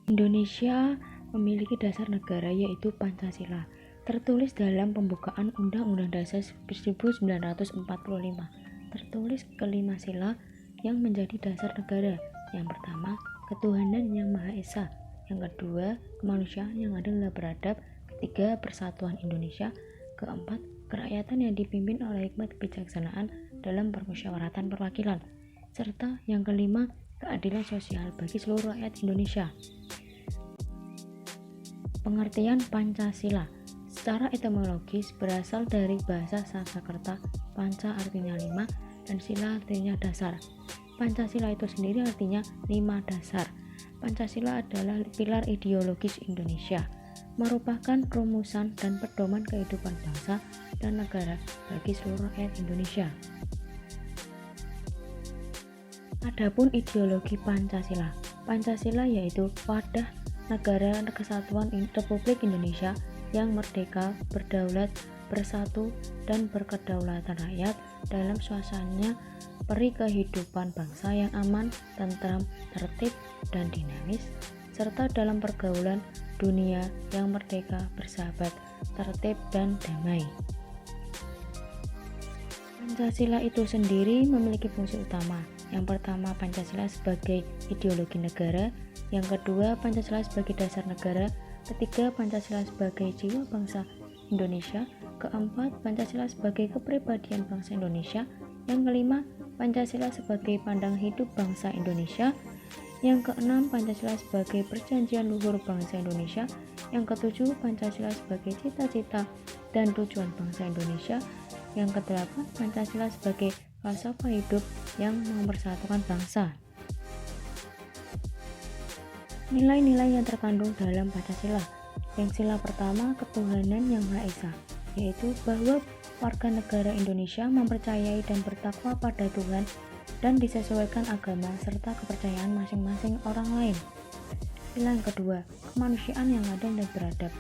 Indonesia memiliki dasar negara yaitu Pancasila, tertulis dalam pembukaan Undang-Undang Dasar 1945. Tertulis kelima sila yang menjadi dasar negara. Yang pertama, ketuhanan yang Maha Esa. Yang kedua, kemanusiaan yang adil dan beradab. Ketiga, persatuan Indonesia. Keempat, kerakyatan yang dipimpin oleh hikmat kebijaksanaan dalam permusyawaratan perwakilan. Serta yang kelima, keadilan sosial bagi seluruh rakyat Indonesia. Pengertian Pancasila secara etimologis berasal dari bahasa Sanskerta. Panca artinya 5 dan sila artinya dasar. Pancasila itu sendiri artinya 5 dasar. Pancasila adalah pilar ideologis Indonesia, merupakan rumusan dan pedoman kehidupan bangsa dan negara bagi seluruh rakyat Indonesia. Adapun ideologi Pancasila. Pancasila yaitu wadah negara kesatuan Republik Indonesia yang merdeka, berdaulat, bersatu, dan berkedaulatan rakyat dalam suasana peri kehidupan bangsa yang aman, tentram, tertib, dan dinamis, serta dalam pergaulan dunia yang merdeka, bersahabat, tertib, dan damai. Pancasila itu sendiri memiliki fungsi utama. Yang pertama, Pancasila sebagai ideologi negara. Yang kedua, Pancasila sebagai dasar negara. Ketiga, Pancasila sebagai jiwa bangsa Indonesia. Keempat, Pancasila sebagai kepribadian bangsa Indonesia. Yang kelima, Pancasila sebagai pandangan hidup bangsa Indonesia. Yang keenam, Pancasila sebagai perjanjian luhur bangsa Indonesia. Yang ketujuh, Pancasila sebagai cita-cita dan tujuan bangsa Indonesia. Yang kedelapan, Pancasila sebagai falsafah hidup yang mempersatukan bangsa. Nilai-nilai yang terkandung dalam Pancasila. Yang sila pertama, ketuhanan yang Maha Esa, yaitu bahwa warga negara Indonesia mempercayai dan bertakwa pada Tuhan dan disesuaikan agama serta kepercayaan masing-masing orang lain. Sila yang kedua, kemanusiaan yang adil dan beradab,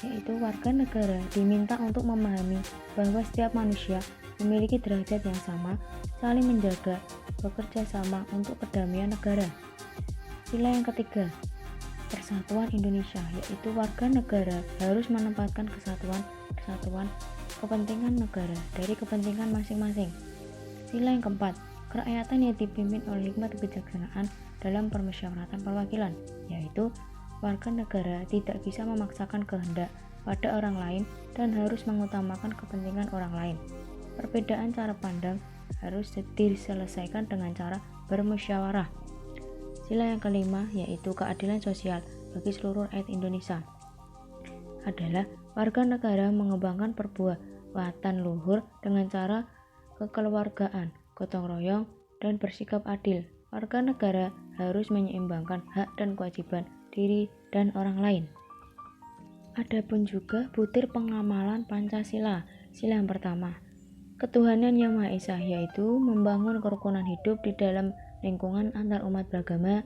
yaitu warga negara diminta untuk memahami bahwa setiap manusia memiliki derajat yang sama, saling menjaga, bekerja sama untuk kedamaian negara. Sila yang ketiga, persatuan Indonesia, yaitu warga negara harus menempatkan kesatuan kepentingan negara dari kepentingan masing-masing. Sila yang keempat, kerakyatan yang dipimpin oleh hikmat kebijaksanaan dalam permusyawaratan perwakilan, yaitu warga negara tidak bisa memaksakan kehendak pada orang lain dan harus mengutamakan kepentingan orang lain. Perbedaan cara pandang harus diselesaikan dengan cara bermusyawarah. Sila yang kelima, yaitu keadilan sosial bagi seluruh rakyat Indonesia, adalah warga negara mengembangkan perbuatan luhur dengan cara kekeluargaan, gotong royong, dan bersikap adil. Warga negara harus menyeimbangkan hak dan kewajiban diri dan orang lain. Adapun juga butir pengamalan Pancasila. Sila yang pertama, ketuhanan yang Maha Esa, yaitu membangun kerukunan hidup di dalam lingkungan antar umat beragama,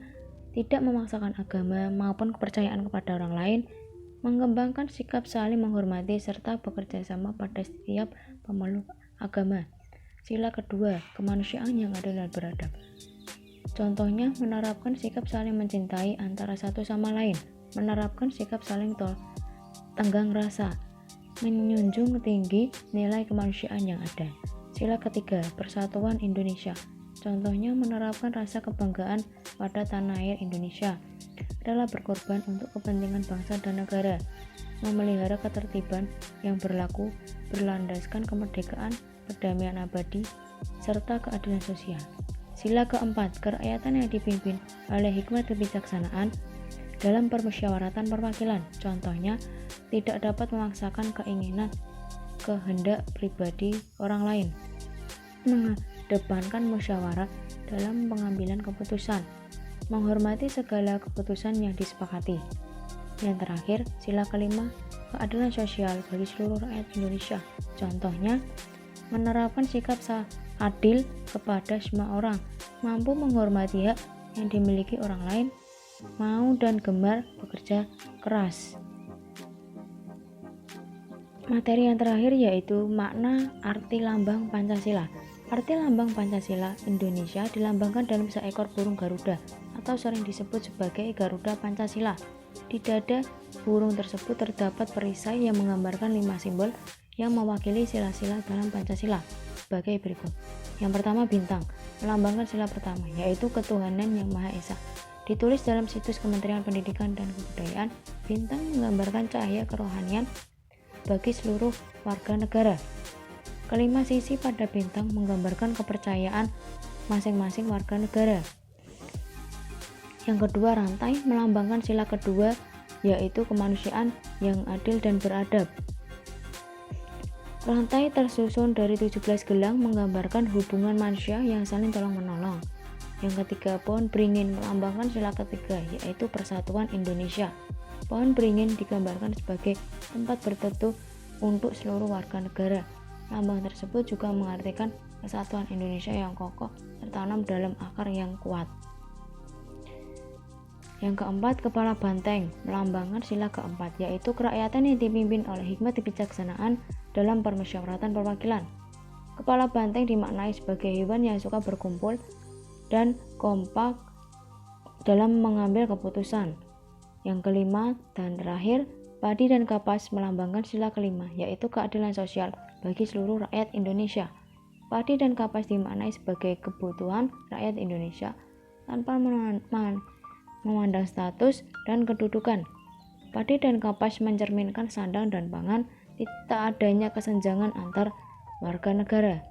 tidak memaksakan agama maupun kepercayaan kepada orang lain, mengembangkan sikap saling menghormati serta bekerja sama pada setiap pemeluk agama. Sila kedua, kemanusiaan yang adil dan beradab. Contohnya, menerapkan sikap saling mencintai antara satu sama lain, menerapkan sikap saling tenggang rasa, menjunjung tinggi nilai kemanusiaan yang ada. Sila ketiga, persatuan Indonesia. Contohnya, menerapkan rasa kebanggaan pada tanah air Indonesia, rela berkorban untuk kepentingan bangsa dan negara, memelihara ketertiban yang berlaku berlandaskan kemerdekaan, perdamaian abadi, serta keadilan sosial. Sila keempat, kerakyatan yang dipimpin oleh hikmat kebijaksanaan dalam permusyawaratan perwakilan. Contohnya, tidak dapat memaksakan keinginan kehendak pribadi orang lain, mengedepankan musyawarah dalam pengambilan keputusan, menghormati segala keputusan yang disepakati. Yang terakhir, sila kelima, keadilan sosial bagi seluruh rakyat Indonesia. Contohnya, menerapkan sikap adil kepada semua orang, mampu menghormati hak yang dimiliki orang lain, mau dan gemar bekerja keras. Materi yang terakhir yaitu makna arti lambang Pancasila. Arti lambang Pancasila Indonesia dilambangkan dalam seekor burung Garuda atau sering disebut sebagai Garuda Pancasila. Di dada burung tersebut terdapat perisai yang menggambarkan 5 simbol yang mewakili sila-sila dalam Pancasila sebagai berikut. Yang pertama, bintang, melambangkan sila pertama, yaitu ketuhanan yang Maha Esa. Ditulis dalam situs Kementerian Pendidikan dan Kebudayaan, bintang menggambarkan cahaya kerohanian bagi seluruh warga negara. Kelima, sisi pada bintang menggambarkan kepercayaan masing-masing warga negara. Yang kedua, rantai melambangkan sila kedua, yaitu kemanusiaan yang adil dan beradab. Rantai tersusun dari 17 gelang menggambarkan hubungan manusia yang saling tolong-menolong. Yang ketiga, pohon beringin melambangkan sila ketiga, yaitu persatuan Indonesia. Pohon beringin digambarkan sebagai tempat berteduh untuk seluruh warga negara. Lambang tersebut juga mengartikan kesatuan Indonesia yang kokoh tertanam dalam akar yang kuat. Yang keempat, kepala banteng melambangkan sila keempat, yaitu kerakyatan yang dipimpin oleh hikmat kebijaksanaan dalam permusyawaratan perwakilan. Kepala banteng dimaknai sebagai hewan yang suka berkumpul dan kompak dalam mengambil keputusan. Yang kelima dan terakhir, padi dan kapas melambangkan sila kelima, yaitu keadilan sosial bagi seluruh rakyat Indonesia. Padi dan kapas dimaknai sebagai kebutuhan rakyat Indonesia tanpa memandang status dan kedudukan. Padi dan kapas mencerminkan sandang dan pangan, tidak adanya kesenjangan antar warga negara.